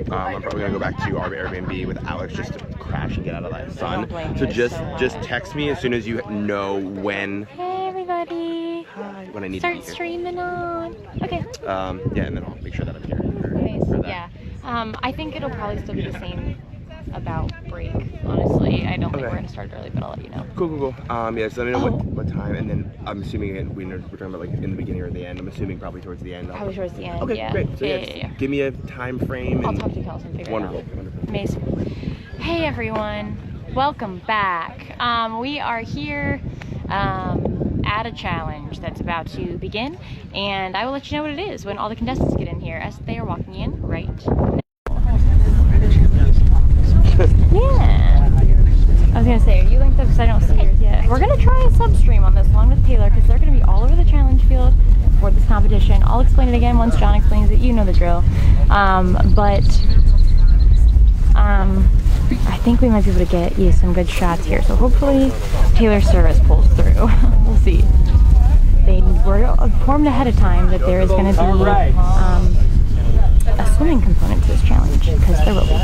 I'm probably gonna go back to our Airbnb with Alex just to crash and get out of that sun. So just text me as soon as you know when. Hey everybody. Hi. When I need Start to be here. streaming on. Okay. Yeah, and then I'll make sure that I'm here. Nice. For that. Yeah. I think it'll probably still be the same about break. Honestly, I don't think we're gonna start early, but I'll let you know. Cool. Yeah, so let me know what time, and then I'm assuming we're talking about like in the beginning or the end. I'm assuming probably towards the end. Probably towards the end. Okay, yeah. great. So Yeah. give me a time frame. I'll talk to Kelsey and figure it out. Wonderful. Amazing. Hey everyone, welcome back. We are here at a challenge that's about to begin, and I will let you know what it is when all the contestants get in here, as they are walking in right now. Yeah. I was gonna say, are you linked up? Because I don't see yours yet. We're gonna try a sub stream on this one with Taylor, because they're gonna be all over the challenge field for this competition. I'll explain it again once John explains it. You know the drill. I think we might be able to get you some good shots here. So hopefully Taylor's service pulls through. We'll see. They were informed ahead of time that there is going to be a swimming component to this challenge, because there will be.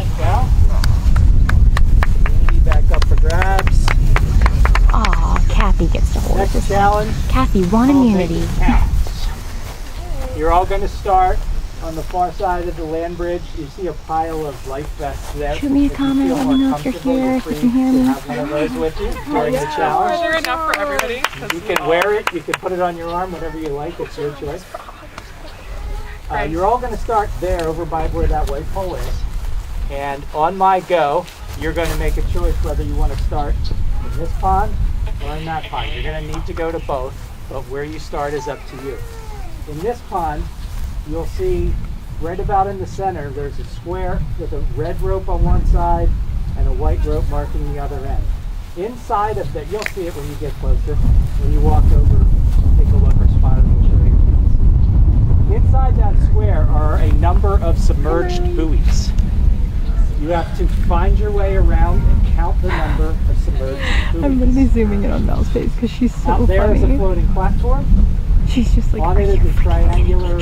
Back up for grabs. Aw, Kathy gets to hold Next challenge. Kathy, one immunity. You're all going to start on the far side of the land bridge. You see a pile of life vests there. Shoot me a comment, let me know if you're here, if you can hear me. Have one of those with you during the challenge. Is there enough for everybody? You can wear it, you can put it on your arm, whatever you like, it's your choice. You're all going to start there over by where that white pole is. And on my go, you're going to make a choice whether you want to start in this pond or in that pond. You're going to need to go to both, but where you start is up to you. In this pond, you'll see right about in the center, there's a square with a red rope on one side and a white rope marking the other end. Inside of that, you'll see it when you get closer. When you walk over, take a look, or spot it, we'll show you. Inside that square are a number of submerged buoys. You have to find your way around and count the number of submerged buoys. I'm literally zooming in on Mel's face because she's so Out there funny. is a floating platform. She's just like, on it is a triangular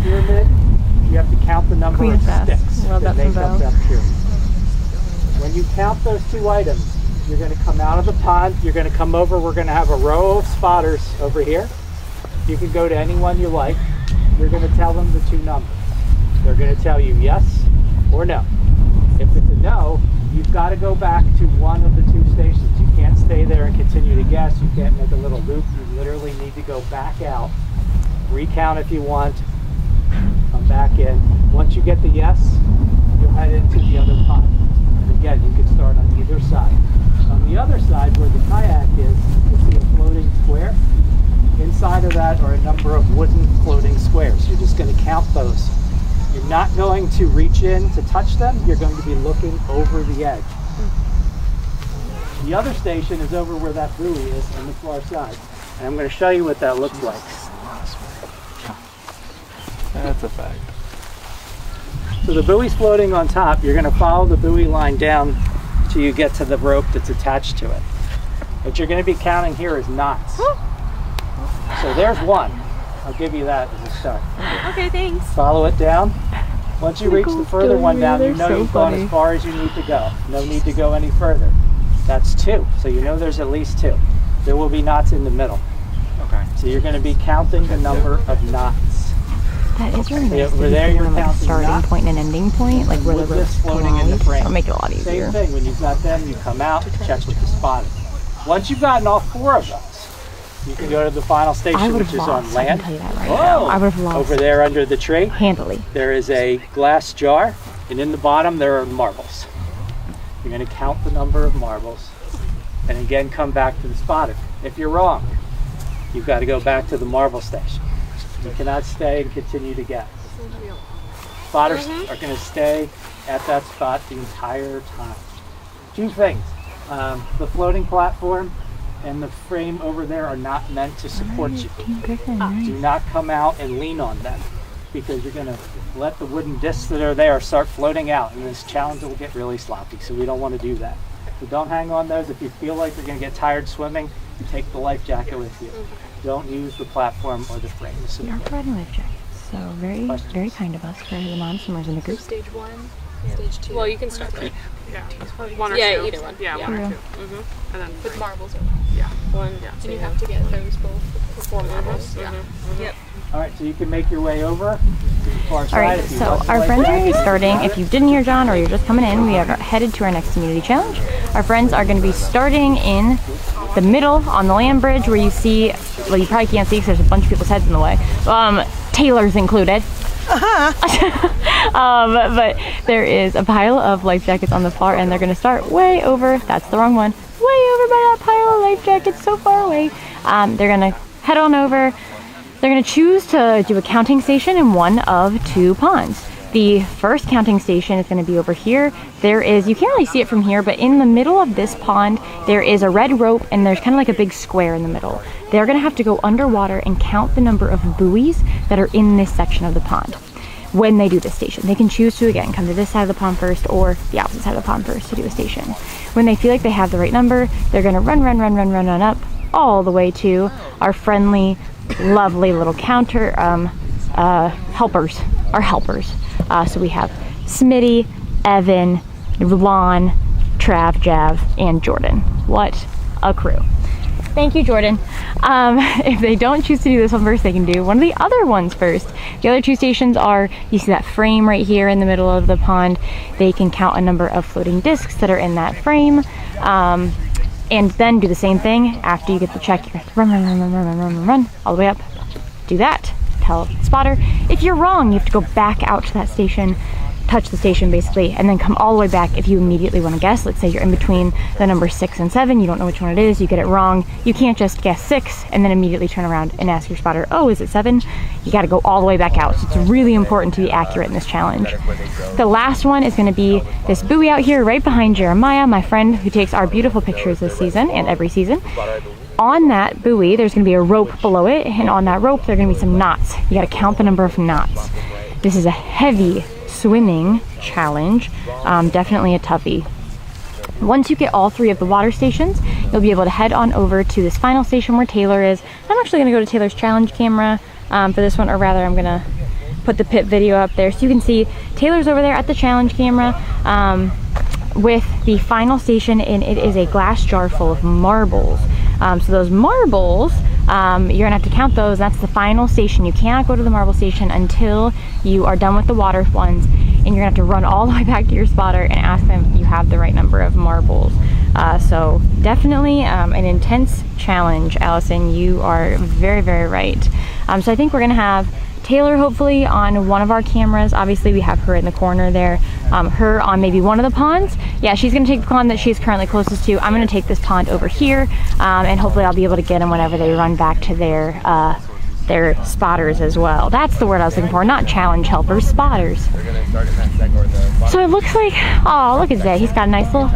pyramid. You have to count the number Queen of Fest. sticks Love that that make from up Val. that pyramid. When you count those two items, you're going to come out of the pond. You're going to come over. We're going to have a row of spotters over here. You can go to anyone you like. You're going to tell them the two numbers. They're going to tell you yes or no. If it's a no, you've got to go back to one of the two stations. You can't stay there and continue to guess. You can't make a little loop. You literally need to go back out, recount if you want, come back in. Once you get the yes, you'll head into the other pond. And again, you can start on either side. On the other side, where the kayak is, you see a floating square. Inside of that are a number of wooden floating squares. You're just going to count those. You're not going to reach in to touch them. You're going to be looking over the edge. The other station is over where that buoy is on the far side. And I'm going to show you what that looks like. That's a fact. So the buoy's floating on top. You're going to follow the buoy line down till you get to the rope that's attached to it. What you're going to be counting here is knots. So there's one. I'll give you that as a start. Okay, thanks. Follow it down. Once you reach the further one down, you know you've gone as far as you need to go. No need to go any further. That's two. So you know there's at least two. There will be knots in the middle. Okay. So you're going to be counting the number of knots. That is really nice. Yeah, over there you're like a counting starting knots. point and an ending point, like where the With this ropes floating in the collide. frame. That'll make it a lot easier. Same thing. When you've got them, you come out, check with the spotter. Once you've gotten all four of those, you can go to the final I station, would which have is lost. on land. I can tell you that right now. I would have lost. Over there under the tree, handily. there is a glass jar, and in the bottom there are marbles. You're going to count the number of marbles, and again come back to the spotter. If you're wrong, you've got to go back to the marble station. You cannot stay and continue to guess. Spotters are going to stay at that spot the entire time. Two things. The floating platform and the frame over there are not meant to support you. Do not come out and lean on them, because you're going to let the wooden discs that are there start floating out, and this challenge will get really sloppy, so we don't want to do that. So don't hang on those. If you feel like you're going to get tired swimming, take the life jacket with you. Don't use the platform or the frame. We are providing life jackets. So very, very kind of us for the non-swimmers in the group. Stage 1, stage 2. Well, you can start right now. Yeah, one or two. Yeah, either one. Yeah, Yeah. one or True. two. And then With marbles. yeah. One, and you have to get those both before marbles. Yeah. Yep. All right, so you can make your way over. All right, so our friends are going to be starting. If you didn't hear John or you're just coming in, we are headed to our next community challenge. Our friends are going to be starting in the middle on the land bridge where you see, well, you probably can't see because there's a bunch of people's heads in the way. Taylor's included. But there is a pile of life jackets on the far end. They're going to start way over, that's the wrong one, way over by that pile of life jackets so far away. They're going to head on over. They're going to choose to do a counting station in one of two ponds. The first counting station is going to be over here. There is, you can't really see it from here, but in the middle of this pond, there is a red rope and there's kind of like a big square in the middle. They're going to have to go underwater and count the number of buoys that are in this section of the pond. When they do this station, they can choose to, again, come to this side of the pond first or the opposite side of the pond first to do a station. When they feel like they have the right number, they're going to run up all the way to our friendly, lovely little counter helpers. So we have Smitty, Evan, Lon, Trav, Jav, and Jordan. What a crew. Thank you, Jordan. If they don't choose to do this one first, they can do one of the other ones first. The other two stations are, you see that frame right here in the middle of the pond. They can count a number of floating discs that are in that frame. And then do the same thing after you get the check. You're gonna run all the way up. Do that. Tell the spotter. If you're wrong, you have to go back out to that station, touch the station basically, and then come all the way back if you immediately want to guess. Let's say you're in between the number 6 and 7, you don't know which one it is, you get it wrong. You can't just guess 6 and then immediately turn around and ask your spotter, oh, is it 7? You got to go all the way back out. So it's really important to be accurate in this challenge. The last one is going to be this buoy out here right behind Jeremiah, my friend who takes our beautiful pictures this season and every season. On that buoy, there's going to be a rope below it, and on that rope, there are going to be some knots. You got to count the number of knots. This is a heavy swimming challenge, definitely a toughie. Once you get all 3 of the water stations, you'll be able to head on over to this final station where Taylor is. I'm actually going to go to Taylor's challenge camera for this one, or rather I'm going to put the pit video up there so you can see Taylor's over there at the challenge camera with the final station, and it is a glass jar full of marbles. So those marbles, you're gonna have to count those. That's the final station. You cannot go to the marble station until you are done with the water ones, and you're gonna have to run all the way back to your spotter and ask them if you have the right number of marbles. So definitely an intense challenge, Allison. You are very, very right. So I think we're gonna have Taylor hopefully on one of our cameras. Obviously we have her in the corner there. Her on maybe one of the ponds. Yeah, she's gonna take the pond that she's currently closest to. I'm gonna take this pond over here, and hopefully I'll be able to get them whenever they run back to their spotters as well. That's the word I was looking for, not challenge helpers, spotters. So it looks like, oh, look at Zay. He's got a nice little,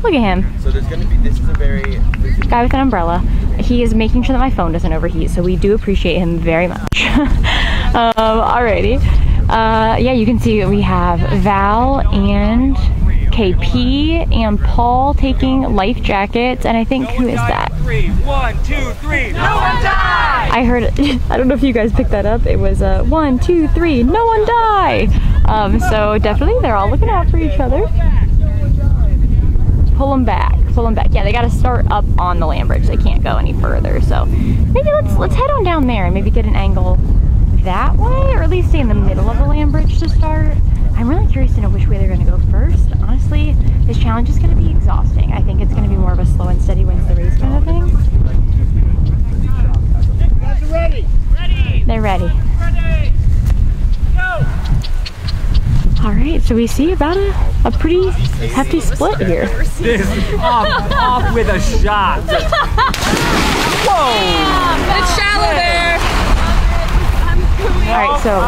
look at him. So there's going to be, this is a very... Guy with an umbrella. He is making sure that my phone doesn't overheat, so we do appreciate him very much. Alrighty. Yeah, you can see we have Val and KP and Paul taking life jackets, and I think, who is that? 3, 1, 2, 3, no one die! I heard it. I don't know if you guys picked that up. It was 1, 2, 3, no one die! So definitely they're all looking out for each other. Pull them back. Yeah, they got to start up on the land bridge. They can't go any further. So maybe let's head on down there and maybe get an angle that way, or at least stay in the middle of the land bridge to start. I'm really curious to know which way they're going to go first. Honestly, this challenge is going to be exhausting. I think it's going to be more of a slow and steady wins the race kind of thing. You guys are ready? Ready! They're ready. Ready! Go! All right, so we see about a pretty hefty split here. This off with a shot. Whoa! It's shallow there. All right, so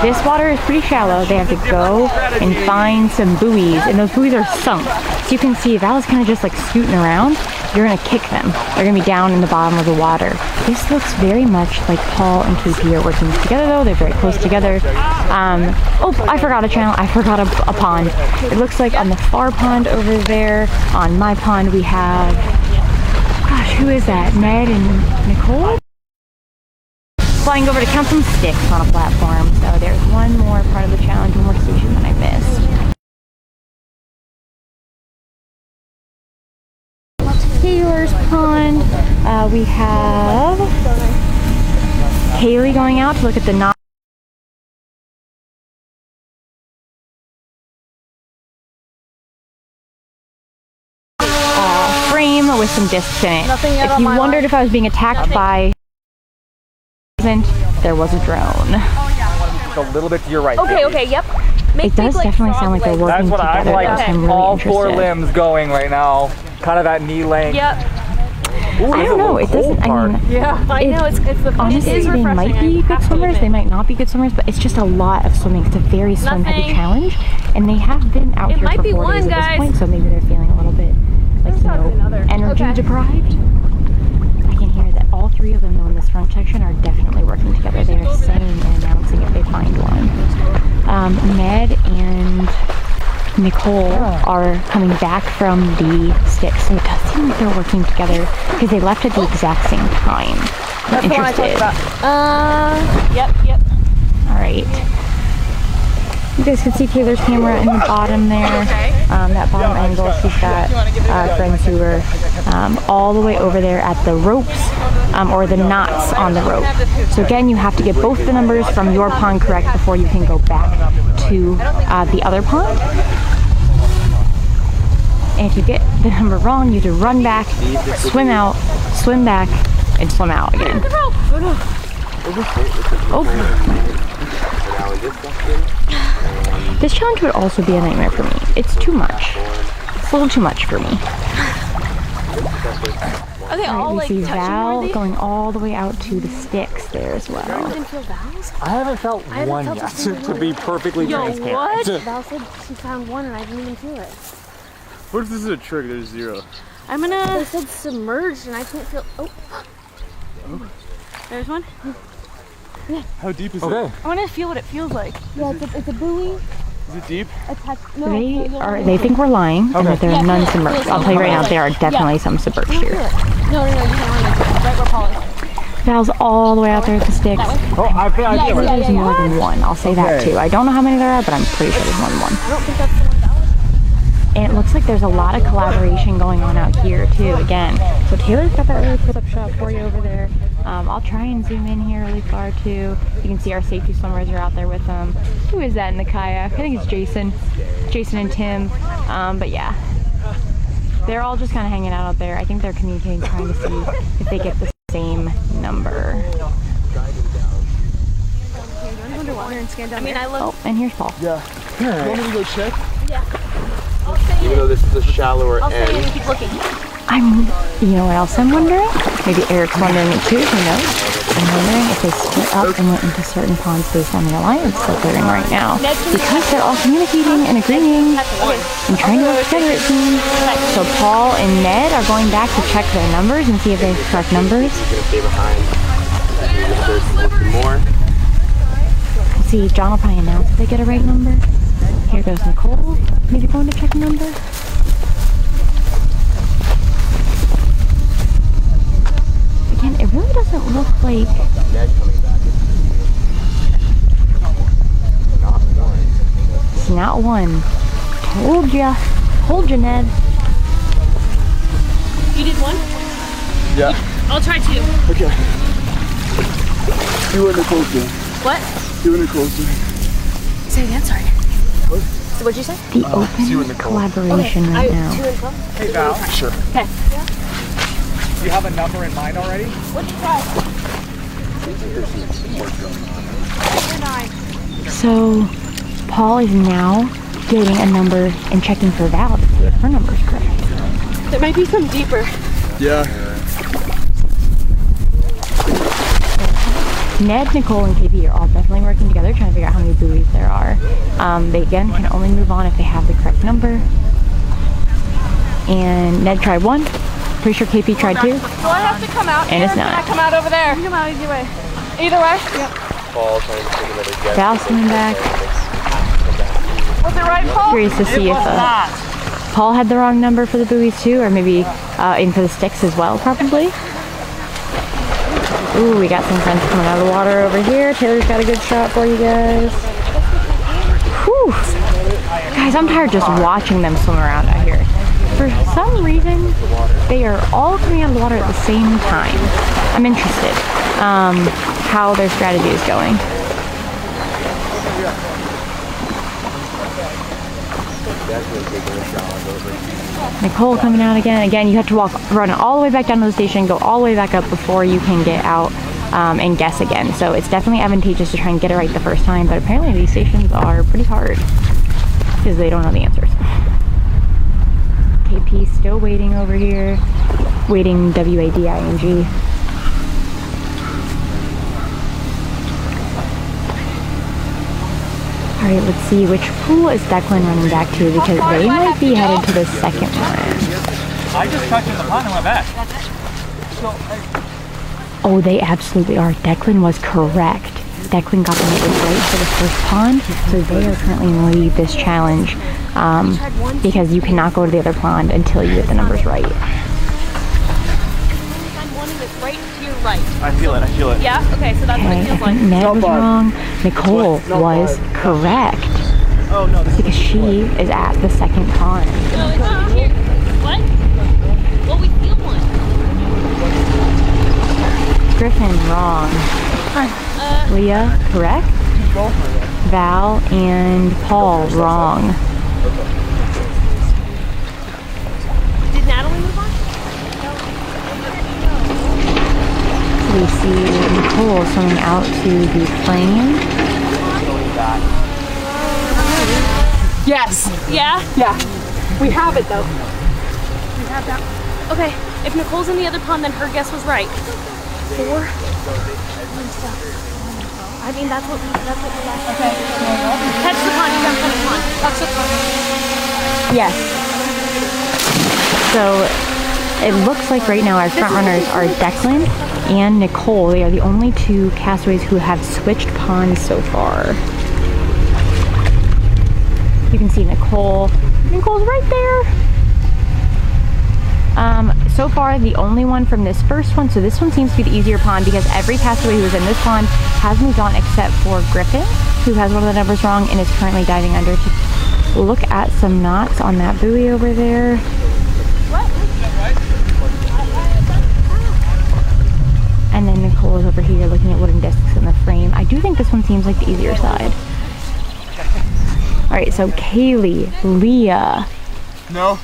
this water is pretty shallow. They have to go and find some buoys, and those buoys are sunk. So you can see Val is kind of just like scooting around. You're gonna kick them. They're gonna be down in the bottom of the water. This looks very much like Paul and KP are working together though. They're very close together. Oh, I forgot a channel. I forgot a pond. It looks like on the far pond over there, on my pond, we have, gosh, who is that? Ned and Nicole? flying over to count some sticks on a platform. So there's one more part of the challenge, one more station that I missed. Taylor's Pond. We have Kaylee going out to look at the knot. Frame with some discs in it. If you wondered if I was being attacked by, there was a drone. A little bit to your right. Okay, okay, yep. It does definitely sound like they're working That's what I'm together. like. I'm really all interested. 4 limbs going right now. Kind of at knee length. Yep. Ooh, I don't know. It doesn't. I mean, Yeah. I know it's the honestly, it is they might refreshing, be I good have to swimmers. They admit. might not be good swimmers, but it's just a lot of swimming. It's a very swim-heavy Nothing. challenge, and they have been out It here might for be 4 days one, at this guys. point, so maybe they're feeling a little bit like energy Okay. deprived. I can hear that all 3 of them, though, in this front section, are definitely working together. They are saying and announcing if they find one. Ned and Nicole are coming back from the sticks, so it does seem like they're working together because they left at the exact same time. I'm interested. Yep. All right. You guys can see Taylor's camera in the bottom there. That bottom angle, she's got friends who are all the way over there at the ropes or the knots on the rope. So again, you have to get both the numbers from your pond correct before you can go back to the other pond. And if you get the number wrong, you have to run back, swim out, swim back, and swim out again. Oh. This challenge would also be a nightmare for me. It's too much. It's a little too much for me. Are they all We like see touching Val worthy? going all the way out to the sticks there as well. You didn't feel Val's? I haven't felt one felt yet, a single to be perfectly transparent. What? Val said she found one and I didn't even feel it. What if this is a trick? There's 0. I'm gonna. They said submerged and I can't feel. Oh. There's one. How deep is it? Okay. I want to feel what it feels like. Yeah, it's a buoy. Is it deep? They think we're lying and that there are none submerged. I'll tell you right now, there are definitely some submerged here. No, you can't run into it. Right where Paul is. Val's all the way out there at the sticks. Oh, I think I get it. There's more than one. I'll say that too. I don't know how many there are, but I'm pretty sure there's more than one. I don't think that's the one Val was. And it looks like there's a lot of collaboration going on out here too, again. So Taylor's got that really close-up shot for you over there. I'll try and zoom in here really far too. You can see our safety swimmers are out there with them. Who is that in the kayak? I think it's Jason. Jason and Tim. But yeah. They're all just kind of hanging out there. I think they're communicating, trying to see if they get the same number. Underwater and scan down. I mean, I love. Oh, and here's Paul. Yeah. You want me to go check? I'll stay Even though this is a shallower I'll stay in end. and keep looking. You know what else I'm wondering? Maybe Eric's wondering it too, who knows? I'm wondering if they split up and went into certain ponds based on the alliance that they're in right now. Because they're all communicating and agreeing and trying to work together, it seems. So Paul and Ned are going back to check their numbers and see if they have the correct numbers. He's gonna stay behind. There's some more. Let's see, John will probably announce if they get a right number. Here goes Nicole, maybe going to check a number. Again, it really doesn't look like Ned coming back. Not one. it's not one. Told ya, Ned. You did one? Yeah. I'll try 2. Okay. See what Nicole's doing. What? See what Nicole's doing. Say again, sorry. What'd you say? The open collaboration right now. 2 and 12. Hey, Val. Sure. Okay. Do you have a number in mind already? What'd you try? So Paul is now getting a number and checking for Val to see if her number is correct. There might be some deeper. Yeah. Ned, Nicole, and KB are all definitely working together trying to figure out how many buoys there are. They again can only move on if they have the correct number. And Ned tried 1. Pretty sure KP tried 2. Do I have to come out And here? it's not. Can I come out over there? You can come out either way. Either way? Yep. Paul trying to take another guess. Val's coming back. Was it right, Paul? Curious to see if Paul had the wrong number for the buoys too, or maybe in for the sticks as well, probably. Ooh, we got some friends coming out of the water over here. Taylor's got a good shot for you guys. Whew. Guys, I'm tired just watching them swim around out here. For some reason, they are all coming out of the water at the same time. I'm interested how their strategy is going. Nicole coming out again. Again, you have to run all the way back down to the station, go all the way back up before you can get out and guess again. So it's definitely advantageous to try and get it right the first time, but apparently these stations are pretty hard because they don't know the answers. KP still waiting over here, waiting WADING. All right, let's see, which pool is Declan running back to, because they might be headed to the second one. I just tucked in the pond and went back. Oh, they absolutely are. Declan was correct. Declan got the numbers right for the first pond, so they are currently in the lead this challenge because you cannot go to the other pond until you get the numbers right. Right to your right. I feel it. Yeah? Okay, so that's what it Okay, feels I like. think Ned was wrong. Nicole was correct Oh no, this because she is at the second pond. What? Well, we feel one. Griffin, wrong. Leah, correct. Val and Paul, wrong. Did Natalie move on? We see Nicole swimming out to the plane. Yes. Yeah? Yeah. We have it though. We have that. Okay, if Nicole's in the other pond, then her guess was right. 4. I mean, that's what we left. Okay. Catch the pond, you got to catch the pond. Touch the pond. Yes. So it looks like right now our front runners are Declan and Nicole. They are the only two castaways who have switched ponds so far. You can see Nicole. Nicole's right there. So far, the only one from this first one, so this one seems to be the easier pond because every castaway who was in this pond has moved on except for Griffin, who has one of the numbers wrong and is currently diving under to look at some knots on that buoy over there. And then Nicole is over here looking at wooden discs in the frame. I do think this one seems like the easier side. All right, so Kaylee, Leah, No,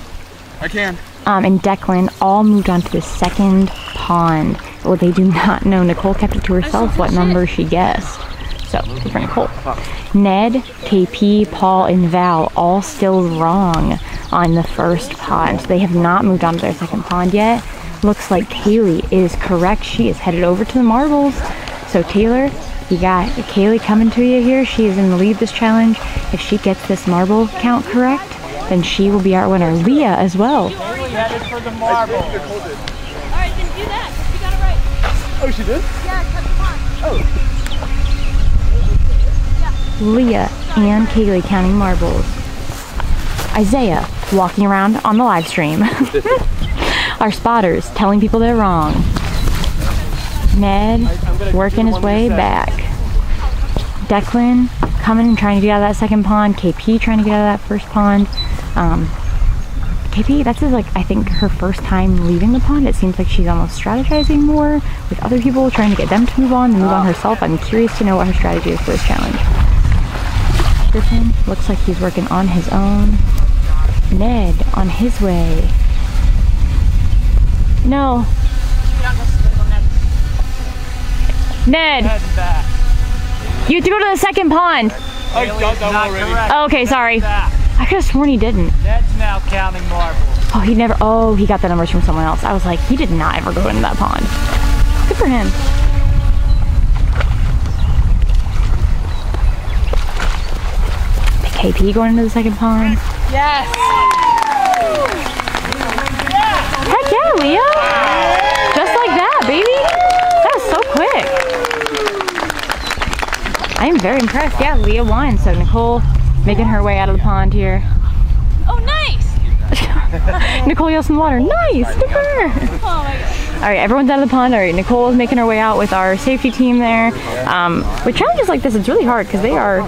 I can. and Declan all moved on to the second pond. Well, they do not know. Nicole kept it to herself what number she guessed. So, good for Nicole. Ned, KP, Paul, and Val all still wrong on the first pond. So they have not moved on to their second pond yet. Looks like Kaylee is correct. She is headed over to the marbles. So Taylor, you got Kaylee coming to you here. She is in the lead this challenge. If she gets this marble count correct, then she will be our winner. Leah as well. Kaylee headed for the marble. All right, then do that, because you got it right. Oh, she did? Yeah, catch the pond. Leah and Kaylee counting marbles. Isaiah walking around on the live stream. Our spotters telling people they're wrong. Ned working his way back. Declan coming and trying to get out of that second pond. KP trying to get out of that first pond. KP, that's like, I think her first time leaving the pond. It seems like she's almost strategizing more with other people, trying to get them to move on herself. I'm curious to know what her strategy is for this challenge. Griffin looks like he's working on his own. Ned on his way. No. Ned, you have to go to the second pond. I got that already. Oh, okay, sorry. I could have sworn he didn't. Ned's now counting marbles. Oh, he got the numbers from someone else. I was like, he did not ever go into that pond. Good for him. KP going into the second pond. Yes. Heck yeah, Leah. Just like that, baby. That was so quick. I am very impressed. Yeah, Leah won. So Nicole making her way out of the pond here. Oh, nice. Nicole yells in the water. Nice. Good for her. Oh, my God. All right, everyone's out of the pond. All right, Nicole is making her way out with our safety team there. With challenges like this, it's really hard because they are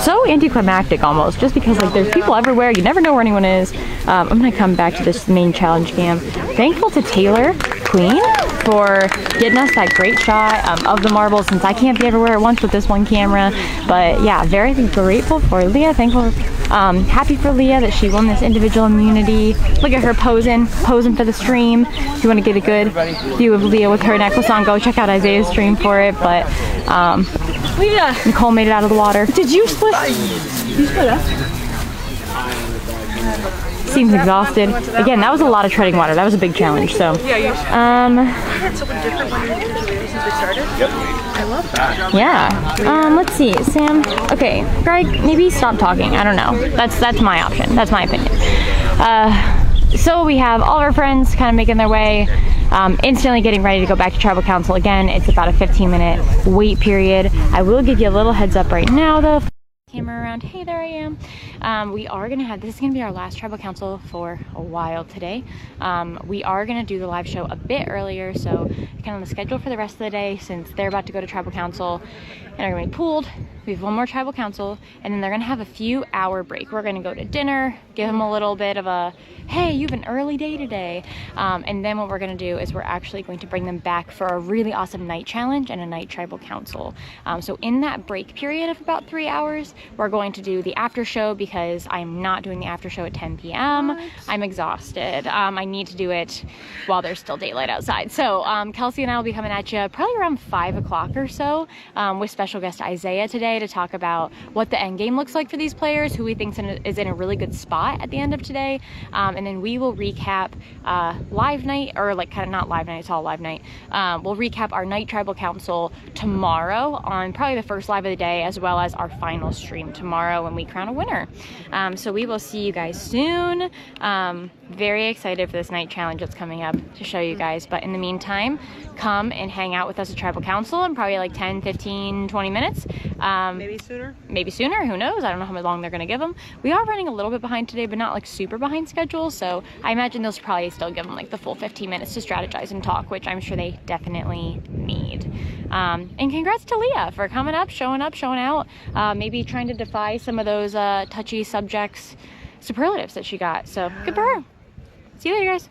so anticlimactic almost, just because like there's people everywhere, you never know where anyone is. I'm gonna come back to this main challenge cam. Thankful to Taylor Queen for getting us that great shot of the marbles, since I can't be everywhere at once with this one camera. But yeah, very grateful for Leah, thankful, happy for Leah that she won this individual immunity. Look at her posing for the stream. If you want to get a good view of Leah with her necklace on, go check out Isaiah's stream for it. But Leah, Nicole made it out of the water. Did you split? You split up? Seems exhausted. Again, that was a lot of treading water. That was a big challenge. So, yeah. Let's see, Sam. Okay, Greg, maybe stop talking. I don't know. That's my option. That's my opinion. So we have all of our friends kind of making their way, instantly getting ready to go back to Tribal Council again. It's about a 15-minute wait period. I will give you a little heads up right now, though. Camera around. Hey, there I am. We are gonna have, this is gonna be our last Tribal Council for a while today. We are gonna do the live show a bit earlier, so kind of on the schedule for the rest of the day, since they're about to go to Tribal Council and are gonna be pooled. We have one more Tribal Council, and then they're gonna have a few hour break. We're gonna go to dinner, give them a little bit of a, hey, you have an early day today. And then what we're gonna do is we're actually going to bring them back for a really awesome night challenge and a night Tribal Council. So in that break period of about 3 hours, we're going to do the after show, because I'm not doing the after show at 10 p.m. I'm exhausted. I need to do it while there's still daylight outside. So Kelsey and I will be coming at you probably around 5 o'clock or so with special guest Isaiah today to talk about what the end game looks like for these players, who we think is in a really good spot at the end of today. And then we will recap live night, or like kind of not live night, it's all live night. We'll recap our night Tribal Council tomorrow on probably the first live of the day, as well as our final stream tomorrow when we crown a winner. So we will see you guys soon. Very excited for this night challenge that's coming up to show you guys. But in the meantime, come and hang out with us at Tribal Council in probably like 10, 15, 20 minutes. Maybe sooner. Maybe sooner, who knows? I don't know how long they're gonna give them. We are running a little bit behind today, but not like super behind schedule. So I imagine they'll probably still give them like the full 15 minutes to strategize and talk, which I'm sure they definitely need. And congrats to Leah for coming up, showing out, maybe trying to defy some of those touchy subjects superlatives that she got. So good for her. See you later, guys.